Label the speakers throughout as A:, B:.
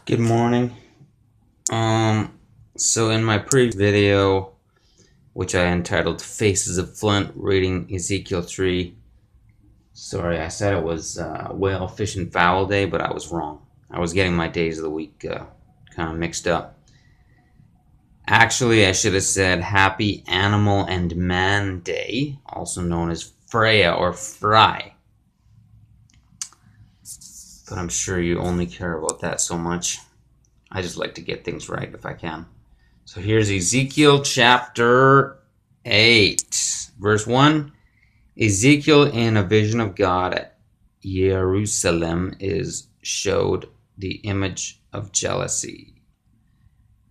A: Good morning. So in my previous video, which I entitled Faces of Flint, reading Ezekiel 3, sorry, I said it was Whale, Fish, and Fowl Day, but I was wrong. I was getting my days of the week kind of mixed up. Actually, I should have said Happy Animal and Man Day, also known as Freya or Fry. But I'm sure you only care about that so much. I just like to get things right if I can. So here's Ezekiel chapter 8, verse 1. Ezekiel, in a vision of God at Jerusalem, is showed the image of jealousy.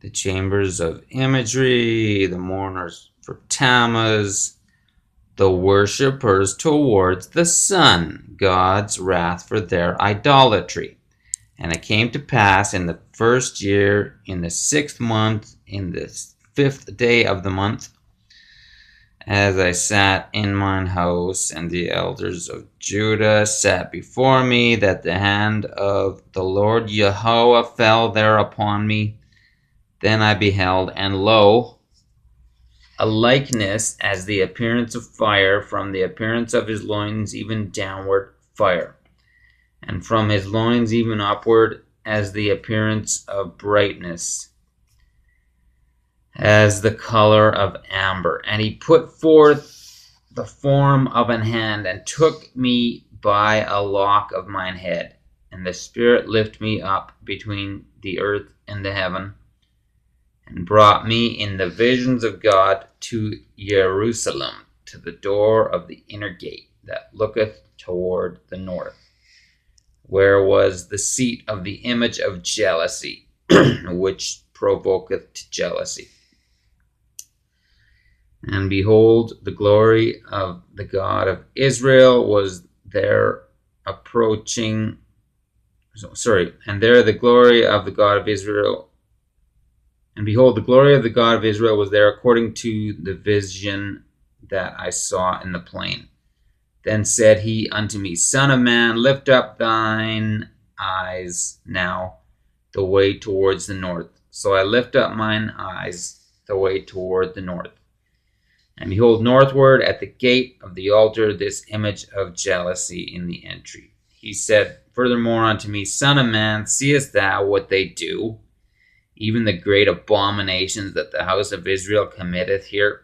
A: The chambers of imagery, the mourners for Tammuz, the worshippers towards the sun, God's wrath for their idolatry. And it came to pass in the first year, in the 6th month, in the 5th day of the month, as I sat in mine house, and the elders of Judah sat before me, that the hand of the Lord Yahweh fell there upon me. Then I beheld, and lo, a likeness as the appearance of fire, from the appearance of his loins even downward fire, and from his loins even upward as the appearance of brightness, as the color of amber. And he put forth the form of an hand, and took me by a lock of mine head. And the Spirit lifted me up between the earth and the heaven, and brought me in the visions of God to Jerusalem, to the door of the inner gate that looketh toward the north, where was the seat of the image of jealousy, which provoketh to jealousy. And behold, the glory of the God of Israel was there approaching. And there the glory of the God of Israel. And behold, the glory of the God of Israel was there according to the vision that I saw in the plain. Then said he unto me, Son of man, lift up thine eyes now the way towards the north. So I lift up mine eyes the way toward the north. And behold, northward at the gate of the altar, this image of jealousy in the entry. He said furthermore unto me, Son of man, seest thou what they do, even the great abominations that the house of Israel committeth here,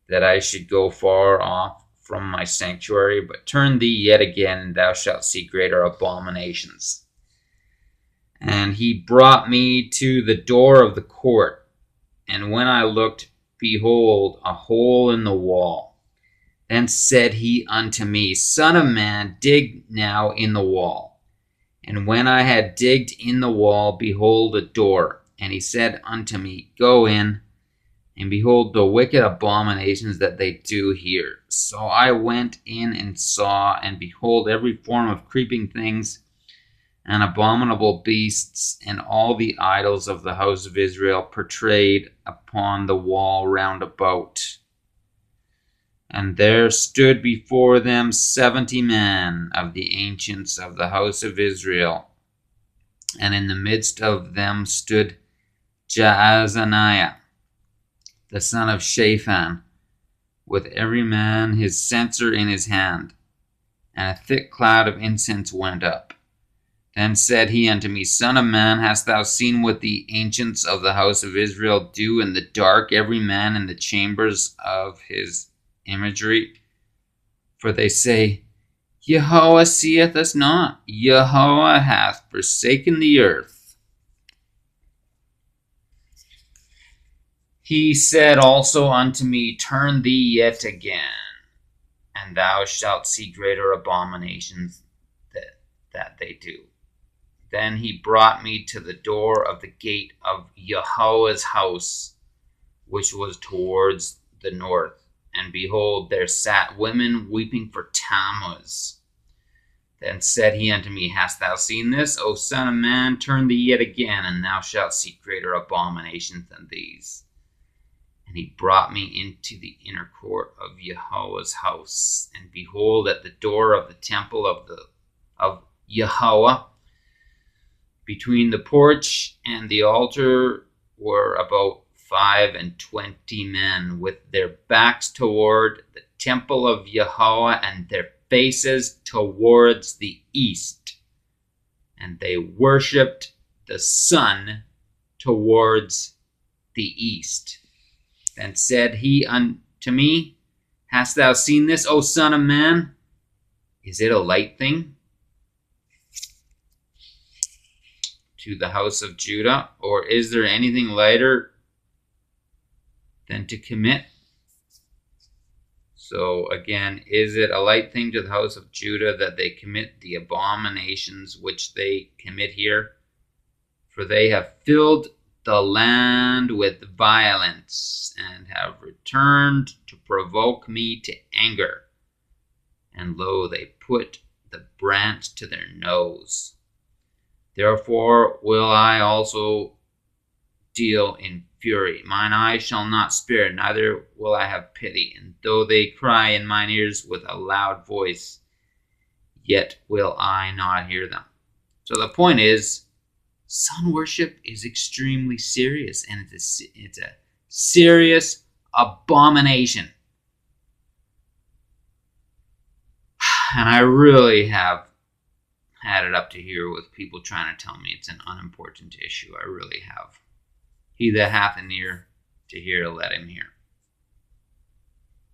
A: that I should go far off from my sanctuary? But turn thee yet again, and thou shalt see greater abominations. And he brought me to the door of the court, and when I looked, behold, a hole in the wall. Then said he unto me, Son of man, dig now in the wall. And when I had digged in the wall, behold, a door. And he said unto me, Go in, and behold the wicked abominations that they do here. So I went in and saw, and behold, every form of creeping things, and abominable beasts, and all the idols of the house of Israel portrayed upon the wall round about. And there stood before them 70 men of the ancients of the house of Israel, and in the midst of them stood Jaazaniah, the son of Shaphan, with every man his censer in his hand, and a thick cloud of incense went up. Then said he unto me, Son of man, hast thou seen what the ancients of the house of Israel do in the dark, every man in the chambers of his imagery? For they say, Yahweh seeth us not, Yahweh hath forsaken the earth. He said also unto me, Turn thee yet again, and thou shalt see greater abominations that they do. Then he brought me to the door of the gate of Yahweh's house, which was towards the north. And behold, there sat women weeping for Tammuz. Then said he unto me, Hast thou seen this, O son of man? Turn thee yet again, and thou shalt see greater abominations than these. And he brought me into the inner court of Yahweh's house. And behold, at the door of the temple of Yahweh, Between the porch and the altar were about 25 men, with their backs toward the temple of Yahweh and their faces towards the east. And they worshipped the sun towards the east. Then said he unto me, Hast thou seen this, O son of man? Is it a light thing to the house of Judah, or is there anything lighter than to commit? So again, is it a light thing to the house of Judah that they commit the abominations which they commit here? For they have filled the land with violence, and have returned to provoke me to anger. And lo, they put the branch to their nose. Therefore will I also deal in fury. Mine eye shall not spare, neither will I have pity. And though they cry in mine ears with a loud voice, yet will I not hear them. So the point is, sun worship is extremely serious, and it's a serious abomination. And I really have had it up to here with people trying to tell me it's an unimportant issue. I really have. He that hath an ear to hear, let him hear.